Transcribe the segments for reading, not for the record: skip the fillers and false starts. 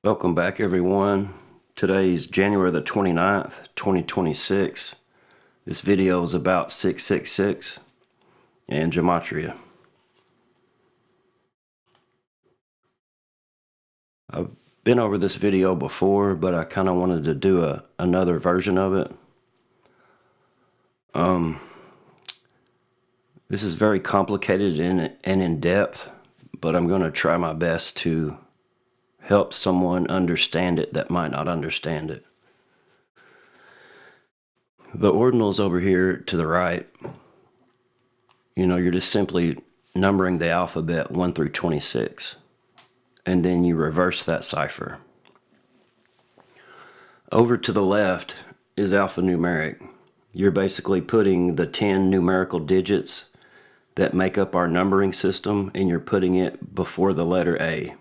Welcome back, everyone. Today's January the 29th, 2026. This video is about 666 and gematria. I've been over this video before, but I kind of wanted to do another version of it. This is very complicated and in depth, but I'm going to try my best to help someone understand it that might not understand it. The ordinals over here to the right, you're just simply numbering the alphabet 1 through 26, and then you reverse that cipher. Over to the left is alphanumeric. You're basically putting the 10 numerical digits that make up our numbering system, and you're putting it before the letter A.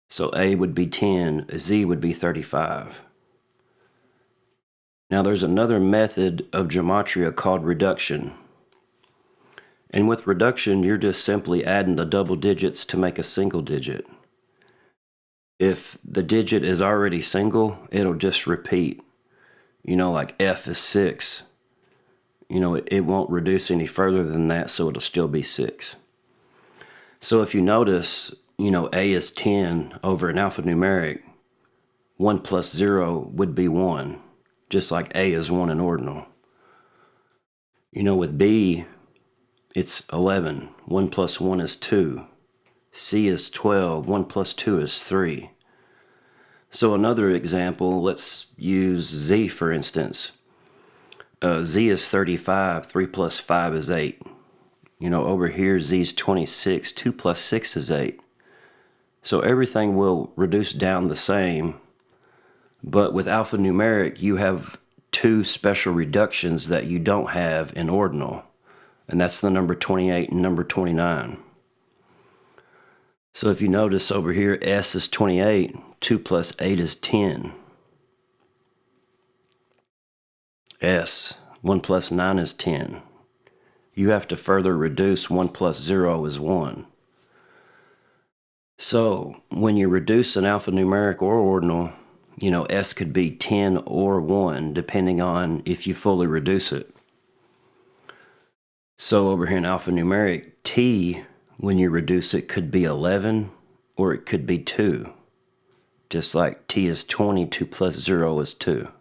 So A would be 10, Z would be 35. Now there's another method of gematria called reduction. And with reduction, you're just simply adding the double digits to make a single digit. If the digit is already single, it'll just repeat. Like F is 6. It won't reduce any further than that, so it'll still be 6. So if you notice, A is 10 over an alphanumeric, 1 plus 0 would be 1, just like A is 1 in ordinal. With B, it's 11, 1 plus 1 is 2. C is 12, 1 plus 2 is 3. So another example, let's use Z for instance. Z is 35, 3 plus 5 is 8. Over here Z is 26, 2 plus 6 is 8. So everything will reduce down the same, but with alphanumeric you have two special reductions that you don't have in ordinal, and that's the number 28 and number 29. So if you notice over here, S is 28, 2 plus 8 is 10. S, 1 plus 9 is 10. You have to further reduce 1 plus 0 is 1. So when you reduce an alphanumeric or ordinal, S could be 10 or 1, depending on if you fully reduce it. So over here in alphanumeric, T, when you reduce it, could be 11 or it could be 2. Just like T is 20, 2 plus 0 is 2.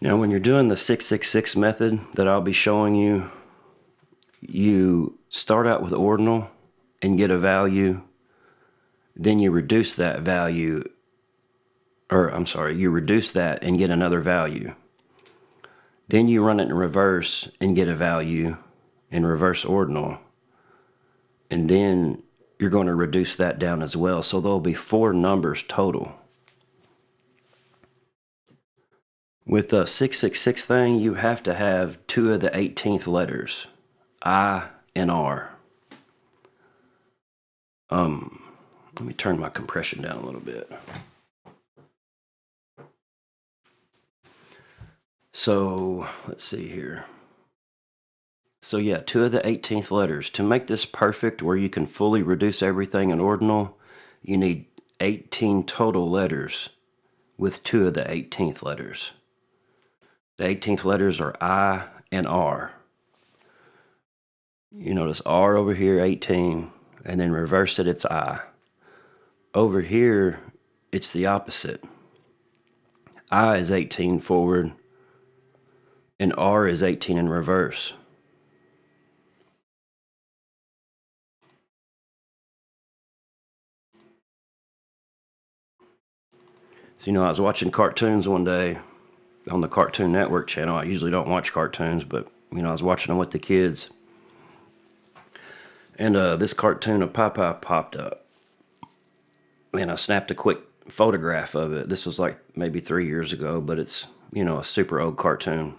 Now when you're doing the 666 method that I'll be showing you, you start out with ordinal and get a value, then you reduce that value, you reduce that and get another value. Then you run it in reverse and get a value in reverse ordinal. And then you're going to reduce that down as well. So there'll be 4 numbers total. With the 666 thing, you have to have 2 of the 18th letters, I and R. Let me turn my compression down a little bit. So let's see here. So yeah, 2 of the 18th letters. To make this perfect where you can fully reduce everything in ordinal, you need 18 total letters with 2 of the 18th letters. The 18th letters are I and R. You notice R over here, 18, and then reverse it, it's I. Over here, it's the opposite. I is 18 forward, and R is 18 in reverse. So, I was watching cartoons one day on the Cartoon Network channel. I usually don't watch cartoons, but, I was watching them with the kids. And this cartoon of Popeye popped up. And I snapped a quick photograph of it. This was like maybe 3 years ago, but it's, a super old cartoon.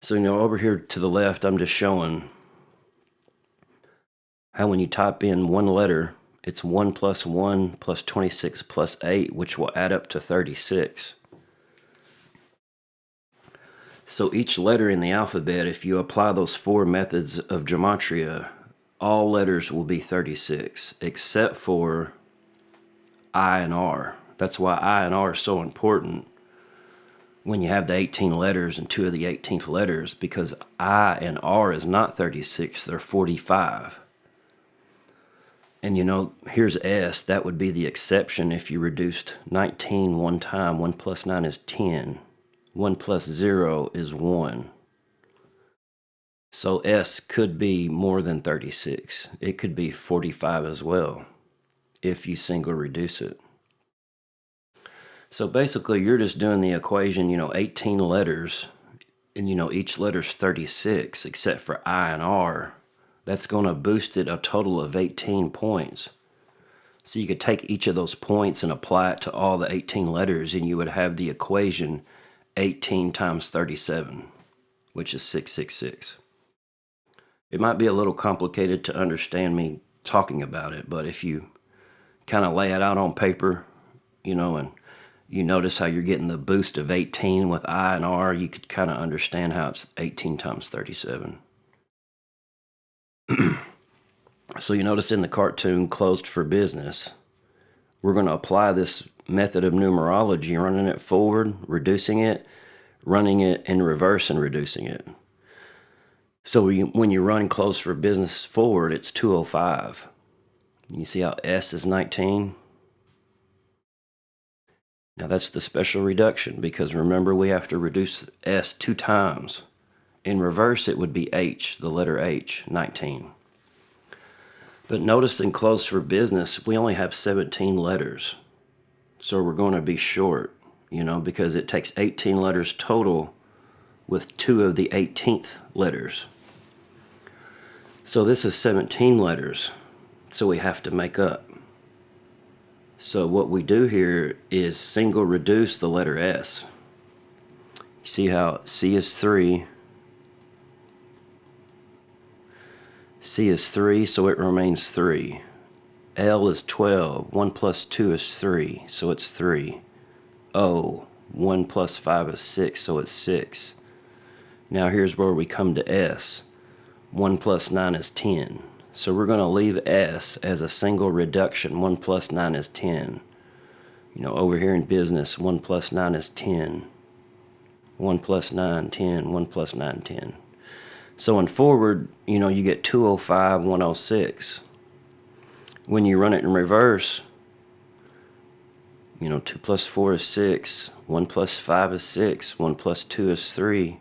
So, over here to the left, I'm just showing how when you type in one letter, it's 1 plus 1 plus 26 plus 8, which will add up to 36. So each letter in the alphabet, if you apply those 4 methods of gematria, all letters will be 36, except for I and R. That's why I and R are so important when you have the 18 letters and two of the 18th letters, because I and R is not 36, they're 45. And here's S. That would be the exception if you reduced 19 one time. 1 plus 9 is 10. 1 plus 0 is 1. So S could be more than 36. It could be 45 as well if you single reduce it. So basically you're just doing the equation, 18 letters, and each letter's 36 except for I and R. That's going to boost it a total of 18 points. So you could take each of those points and apply it to all the 18 letters, and you would have the equation 18 times 37, which is 666. It might be a little complicated to understand me talking about it, but if you kind of lay it out on paper, and you notice how you're getting the boost of 18 with I and R, you could kind of understand how it's 18 times 37. So you notice in the cartoon, closed for business, we're going to apply this method of numerology, running it forward, reducing it, running it in reverse and reducing it. So when you run closed for business forward, it's 205. You see how S is 19? Now that's the special reduction, because remember we have to reduce S 2 times. In reverse it would be H, the letter H, 19. But notice in closed for business we only have 17 letters. So we're going to be short, because it takes 18 letters total with 2 of the 18th letters. So this is 17 letters, so we have to make up. So what we do here is single reduce the letter S. You see how C is 3. C is 3, so it remains 3. L is 12. 1 plus 2 is 3, so it's 3. O, 1 plus 5 is 6, so it's 6. Now here's where we come to S. 1 plus 9 is 10. So we're going to leave S as a single reduction. 1 plus 9 is 10. Over here in business, 1 plus 9 is 10. 1 plus 9, 10. 1 plus 9, 10. So in forward, you get 205, 106. When you run it in reverse, 2 plus 4 is 6. 1 plus 5 is 6. 1 plus 2 is 3.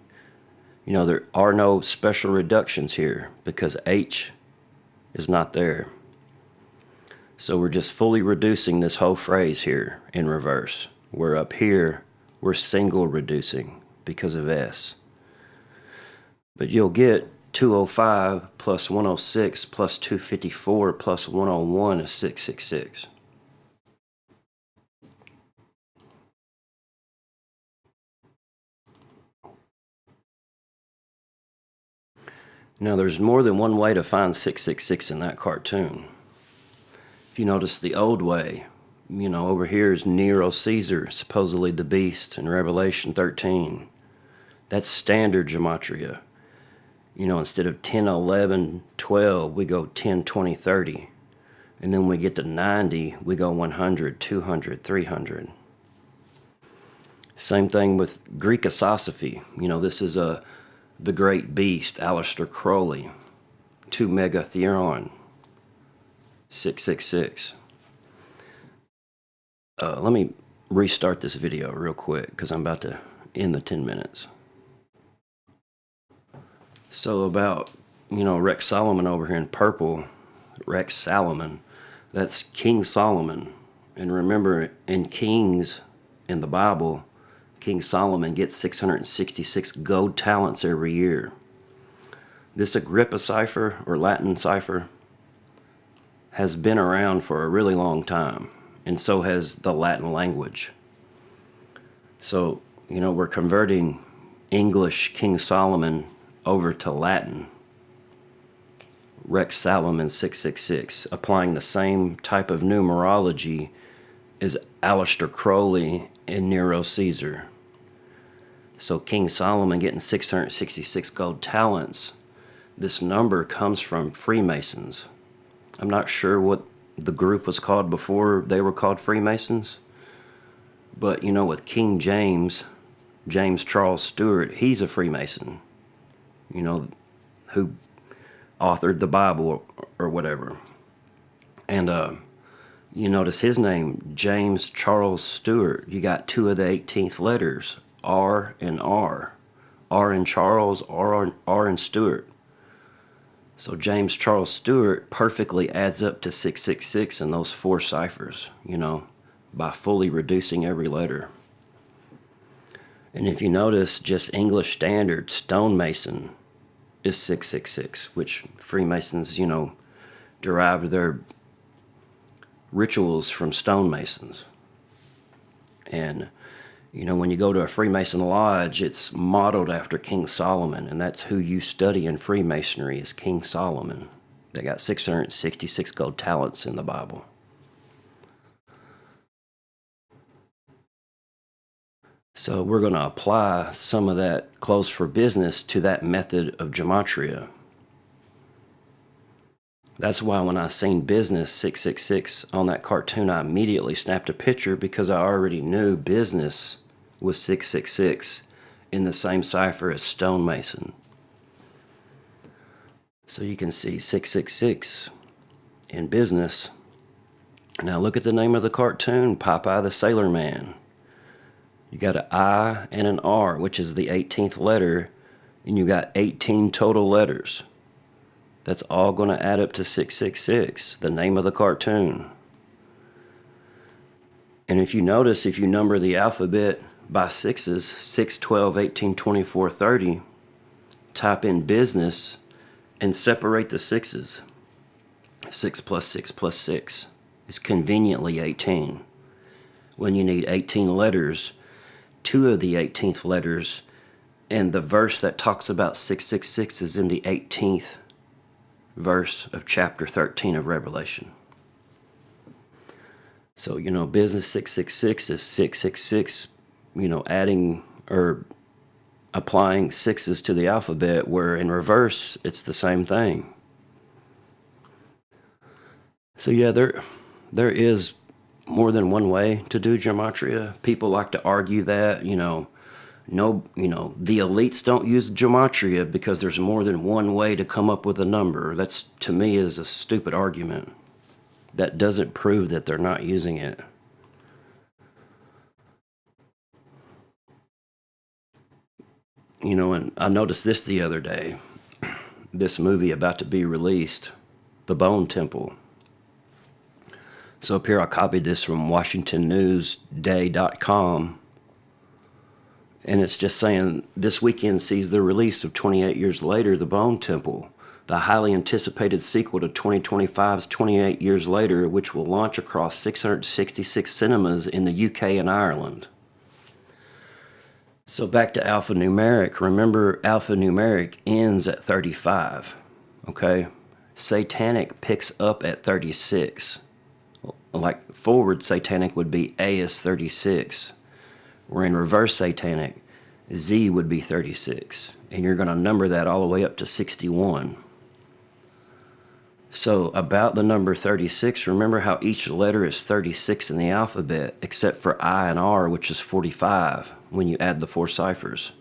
There are no special reductions here because H is not there. So we're just fully reducing this whole phrase here in reverse. Where up here, we're single reducing because of S. But you'll get 205 plus 106 plus 254 plus 101 is 666. Now there's more than one way to find 666 in that cartoon. If you notice the old way, over here is Nero Caesar, supposedly the beast in Revelation 13. That's standard gematria. Instead of 10, 11, 12, we go 10, 20, 30. And then when we get to 90, we go 100, 200, 300. Same thing with Greek isosophy. This is the great beast, Aleister Crowley, 2 megatheron, 666. Let me restart this video real quick because I'm about to end the 10 minutes. So about, Rex Solomon over here in purple, Rex Solomon, that's King Solomon. And remember, in Kings, in the Bible, King Solomon gets 666 gold talents every year. This Agrippa cipher, or Latin cipher, has been around for a really long time, and so has the Latin language. So, we're converting English King Solomon over to Latin. Rex Solomon 666, applying the same type of numerology as Aleister Crowley and Nero Caesar. So King Solomon getting 666 gold talents this number comes from Freemasons. I'm not sure what the group was called before they were called Freemasons, but with King James, James Charles Stewart, he's a Freemason, who authored the Bible or whatever. And you notice his name, James Charles Stewart. You got two of the 18th letters, R and R. R in Charles, R in Stewart. So James Charles Stewart perfectly adds up to 666 in those four ciphers, by fully reducing every letter. And if you notice, just English Standard, stonemason is 666, which Freemasons, derived their rituals from stonemasons. And, when you go to a Freemason lodge, it's modeled after King Solomon, and that's who you study in Freemasonry is King Solomon. They got 666 gold talents in the Bible. So we're going to apply some of that close for business to that method of gematria. That's why when I seen business 666 on that cartoon, I immediately snapped a picture because I already knew business was 666 in the same cipher as stonemason. So you can see 666 in business. Now look at the name of the cartoon, Popeye the Sailor Man. You got an I and an R, which is the 18th letter, and you got 18 total letters. That's all going to add up to 666, the name of the cartoon. And if you notice, if you number the alphabet by sixes, 6, 12, 18, 24, 30, type in business and separate the sixes. 6 plus 6 plus 6 is conveniently 18. When you need 18 letters, two of the 18th letters, and the verse that talks about 666 is in the 18th verse of chapter 13 of Revelation. So, business 666 is 666, adding or applying sixes to the alphabet, where in reverse, it's the same thing. So yeah, there is more than one way to do gematria. People like to argue that, the elites don't use gematria because there's more than one way to come up with a number. That's, to me, is a stupid argument. That doesn't prove that they're not using it. And I noticed this the other day. This movie about to be released, The Bone Temple. So up here I copied this from WashingtonNewsDay.com. And it's just saying, this weekend sees the release of 28 years later, The Bone Temple, the highly anticipated sequel to 2025's 28 Years Later, which will launch across 666 cinemas in the UK and Ireland. So back to alphanumeric. Remember, alphanumeric ends at 35, okay? Satanic picks up at 36. Like forward satanic would be A is 36. Where in reverse satanic, Z would be 36. And you're going to number that all the way up to 61. So about the number 36, remember how each letter is 36 in the alphabet, except for I and R, which is 45 when you add the four ciphers.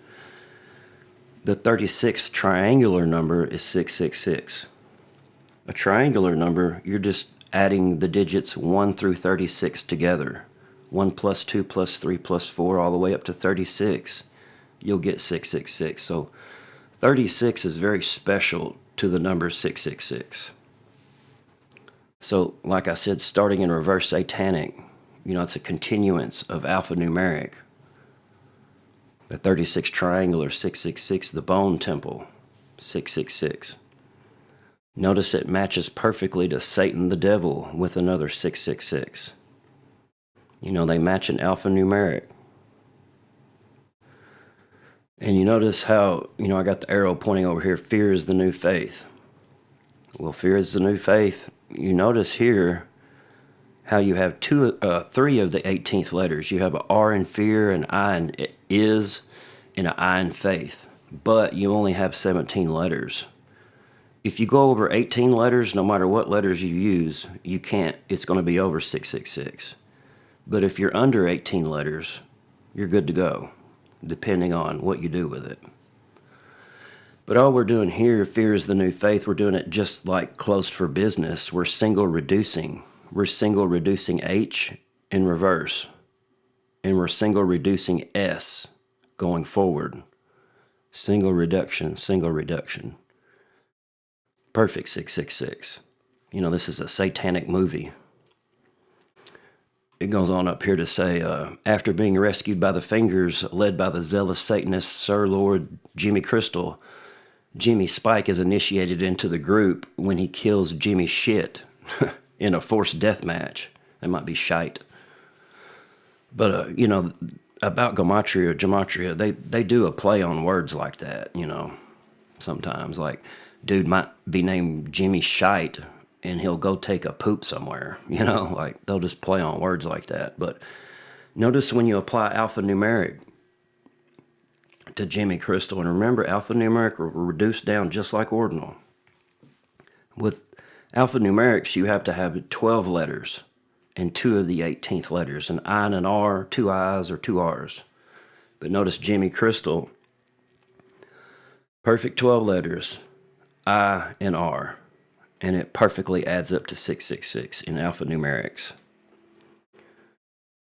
The 36th triangular number is 666. A triangular number, you're just adding the digits 1 through 36 together. 1 plus 2 plus 3 plus 4 all the way up to 36. You'll get 666. So 36 is very special to the number 666. So like I said, starting in reverse satanic, it's a continuance of alphanumeric. The 36 triangular, 666, the Bone Temple, 666. Notice it matches perfectly to Satan the Devil with another 666. They match in alphanumeric. And you notice how, I got the arrow pointing over here, fear is the new faith. Well, fear is the new faith. You notice here how you have three of the 18th letters. You have an R in fear, an I in is, and an I in faith. But you only have 17 letters. If you go over 18 letters, no matter what letters you use, you can't, it's going to be over 666. But if you're under 18 letters, you're good to go, depending on what you do with it. But all we're doing here, fear is the new faith, we're doing it just like closed for business. We're single reducing. We're single reducing H in reverse. And we're single reducing S going forward. Single reduction, single reduction. Perfect 666. You know, this is a satanic movie. It goes on up here to say, after being rescued by the fingers, led by the zealous Satanist Sir Lord Jimmy Crystal, Jimmy Spike is initiated into the group when he kills Jimmy Shit in a forced death match. That might be shite. But, you know, about gematria, they do a play on words like that, you know, sometimes. Like, dude might be named Jimmy Shite, and he'll go take a poop somewhere, you know, like they'll just play on words like that. But notice when you apply alphanumeric to Jimmy Crystal, and remember, alphanumeric were reduced down just like ordinal. With alphanumerics, you have to have 12 letters and 2 of the 18th letters, an I and an R, 2 I's or 2 R's. But notice Jimmy Crystal, perfect 12 letters, I and R, and it perfectly adds up to 666 in alphanumerics.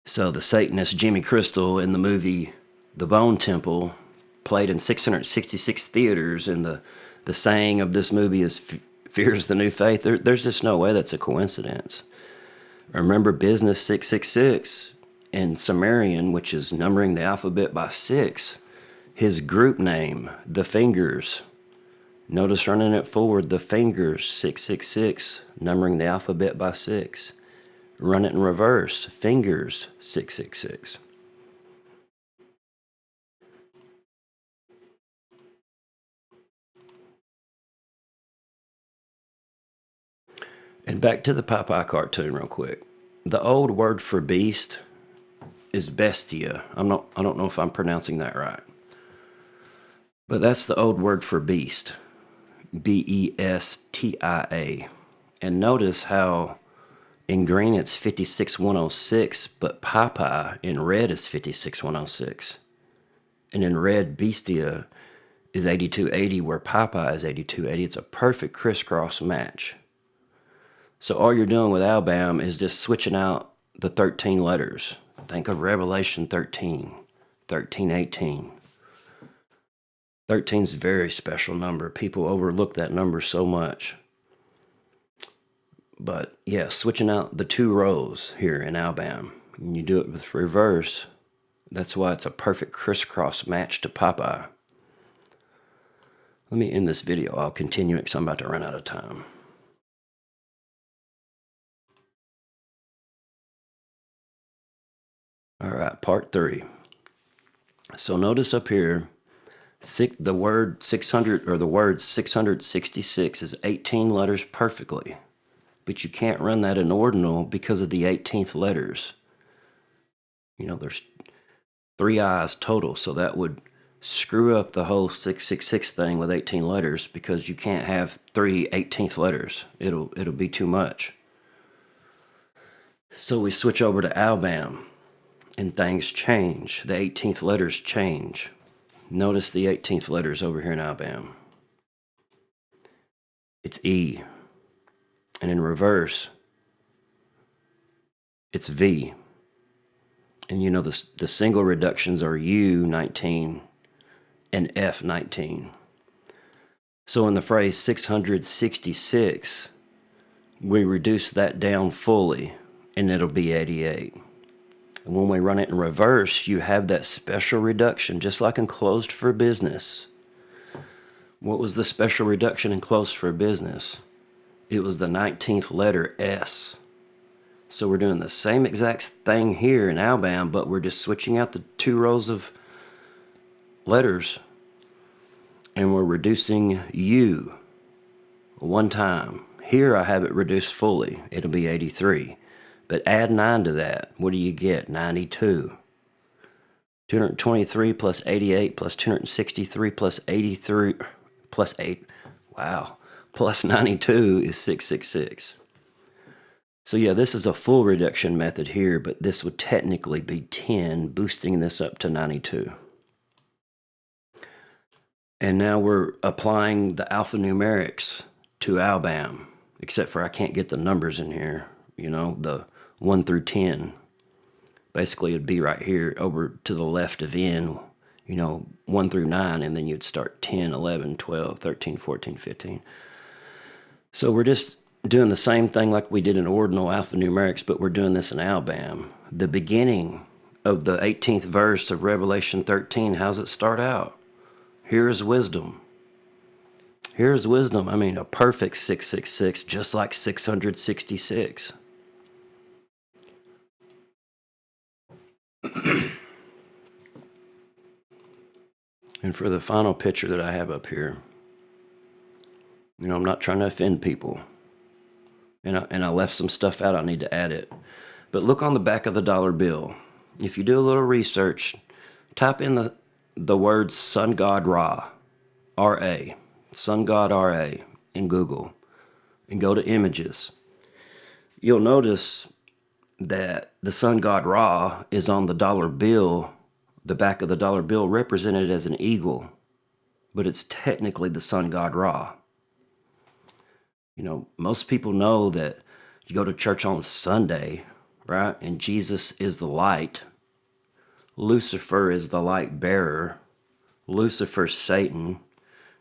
So the Satanist Jimmy Crystal in the movie The Bone Temple played in 666 theaters, and the saying of this movie is fear is the new faith. There's just no way that's a coincidence. Remember business 666 in Sumerian, which is numbering the alphabet by 6. His group name, the Fingers. Notice running it forward, the Fingers 666, numbering the alphabet by 6. Run it in reverse, Fingers 666. And back to the Popeye cartoon real quick. The old word for beast is bestia. I don't know if I'm pronouncing that right. But that's the old word for beast. Bestia. And notice how in green it's 56106, but Popeye in red is 56106. And in red, bestia is 8280, where Popeye is 8280. It's a perfect crisscross match. So all you're doing with Albam is just switching out the 13 letters. Think of Revelation 13, 1318. 13 is a very special number. People overlook that number so much. But yeah, switching out the 2 rows here in Albam. And you do it with reverse. That's why it's a perfect crisscross match to Popeye. Let me end this video. I'll continue it because I'm about to run out of time. All right, part 3. So notice up here, the word 600 or the word 666 is 18 letters perfectly, but you can't run that in ordinal because of the 18th letters. You know, there's 3 I's total, so that would screw up the whole 666 thing with 18 letters because you can't have 3 18th letters. It'll be too much. So we switch over to Albam. And things change. The 18th letters change. Notice the 18th letters over here in Albam. It's E. And in reverse, it's V. And you know the single reductions are U19 and F19. So in the phrase 666, we reduce that down fully, and it'll be 88. And when we run it in reverse, you have that special reduction, just like in closed for business. What was the special reduction in closed for business? It was the 19th letter S. So we're doing the same exact thing here in Albam, but we're just switching out the 2 rows of letters, and we're reducing U 1 time. Here I have it reduced fully. It'll be 83. But add 9 to that. What do you get? 92. 223 plus 88 plus 263 plus 83 plus 8. Wow. plus 92 is 666. So yeah, this is a full reduction method here, but this would technically be 10, boosting this up to 92. And now we're applying the alphanumerics to Albam, except for I can't get the numbers in here, the 1 through 10. Basically, it'd be right here over to the left of N, 1 through 9, and then you'd start 10, 11, 12, 13, 14, 15. So we're just doing the same thing like we did in ordinal alphanumerics, but we're doing this in Albam. The beginning of the 18th verse of Revelation 13, how's it start out? Here is wisdom. Here is wisdom. I mean, a perfect 666, just like 666. And for the final picture that I have up here, I'm not trying to offend people. And I left some stuff out. I need to add it. But look on the back of the dollar bill. If you do a little research, type in the words Sun God Ra, R-A, Sun God R-A in Google, and go to images. You'll notice that the Sun God Ra is on the dollar bill, the back of the dollar bill represented as an eagle, but it's technically the Sun God Ra. Most people know that you go to church on Sunday, right? And Jesus is the light. Lucifer is the light bearer. Lucifer's Satan.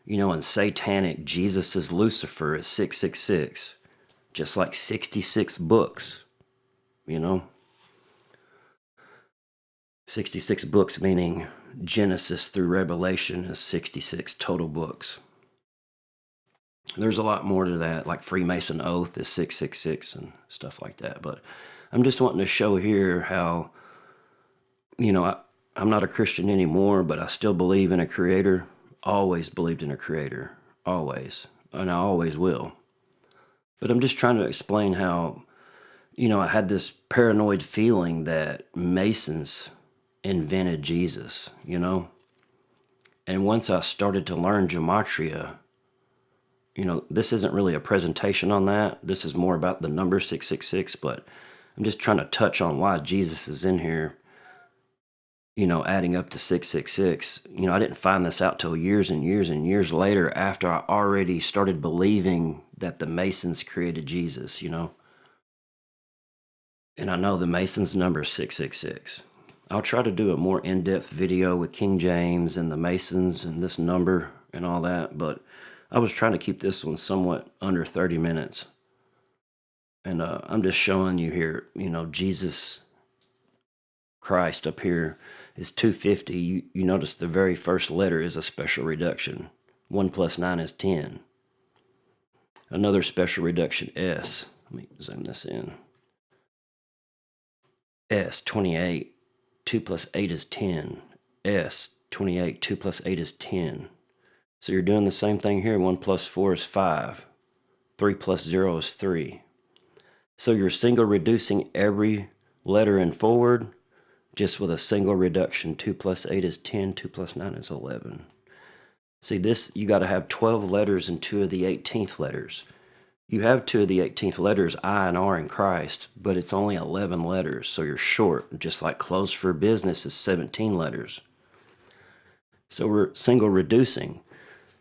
And satanic, Jesus is Lucifer is 666. Just like 66 books, 66 books meaning Genesis through Revelation is 66 total books. There's a lot more to that, like Freemason Oath is 666 and stuff like that. But I'm just wanting to show here how, I'm not a Christian anymore, but I still believe in a creator. Always believed in a creator. Always. And I always will. But I'm just trying to explain how, I had this paranoid feeling that Masons invented Jesus, And once I started to learn gematria, this isn't really a presentation on that. This is more about the number 666, but I'm just trying to touch on why Jesus is in here, adding up to 666. I didn't find this out till years and years and years later after I already started believing that the Masons created Jesus, And I know the Masons number is 666. I'll try to do a more in-depth video with King James and the Masons and this number and all that, but I was trying to keep this one somewhat under 30 minutes. And I'm just showing you here, Jesus Christ up here is 250. You notice the very first letter is a special reduction. 1 plus 9 is 10. Another special reduction, S. Let me zoom this in. S, 28. 2 plus 8 is 10. S, 28. 2 plus 8 is 10. So you're doing the same thing here. 1 plus 4 is 5. 3 plus 0 is 3. So you're single reducing every letter in forward just with a single reduction. 2 plus 8 is 10. 2 plus 9 is 11. See, this, you got to have 12 letters and 2 of the 18th letters. You have 2 of the 18th letters, I and R in Christ, but it's only 11 letters, so you're short. Just like closed for business is 17 letters. So we're single reducing.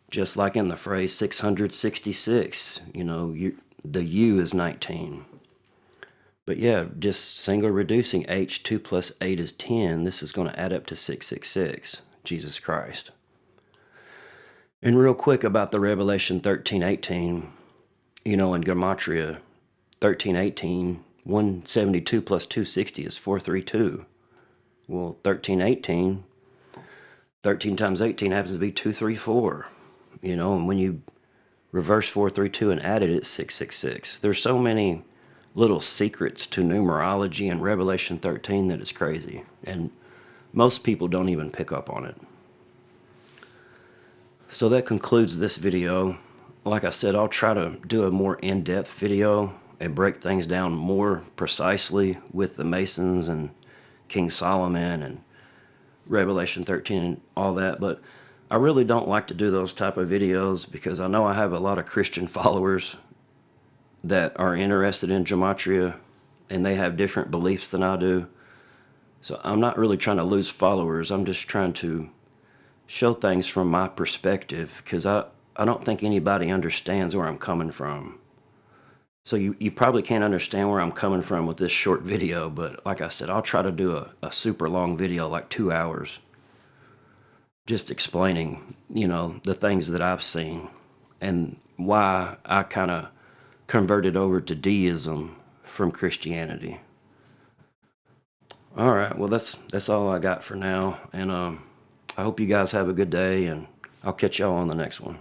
Just like in the phrase 666, the U is 19. But yeah, just single reducing H, 2 plus 8 is 10. This is going to add up to 666, Jesus Christ. And real quick about the Revelation 13:18, in gematria, 13:18, 172 plus 260 is 432. Well, 13:18, 13 times 18 happens to be 234. And when you reverse 432 and add it, it's 666. There's so many little secrets to numerology and Revelation 13 that is crazy. And most people don't even pick up on it. So that concludes this video. Like I said, I'll try to do a more in-depth video and break things down more precisely with the Masons and King Solomon and Revelation 13 and all that. But I really don't like to do those type of videos because I know I have a lot of Christian followers that are interested in gematria, and they have different beliefs than I do. So I'm not really trying to lose followers. I'm just trying to show things from my perspective, because I don't think anybody understands where I'm coming from. So you probably can't understand where I'm coming from with this short video, but like I said, I'll try to do a super long video, like 2 hours, just explaining, the things that I've seen and why I kind of converted over to deism from Christianity. All right, well that's all I got for now, and I hope you guys have a good day, and I'll catch y'all on the next one.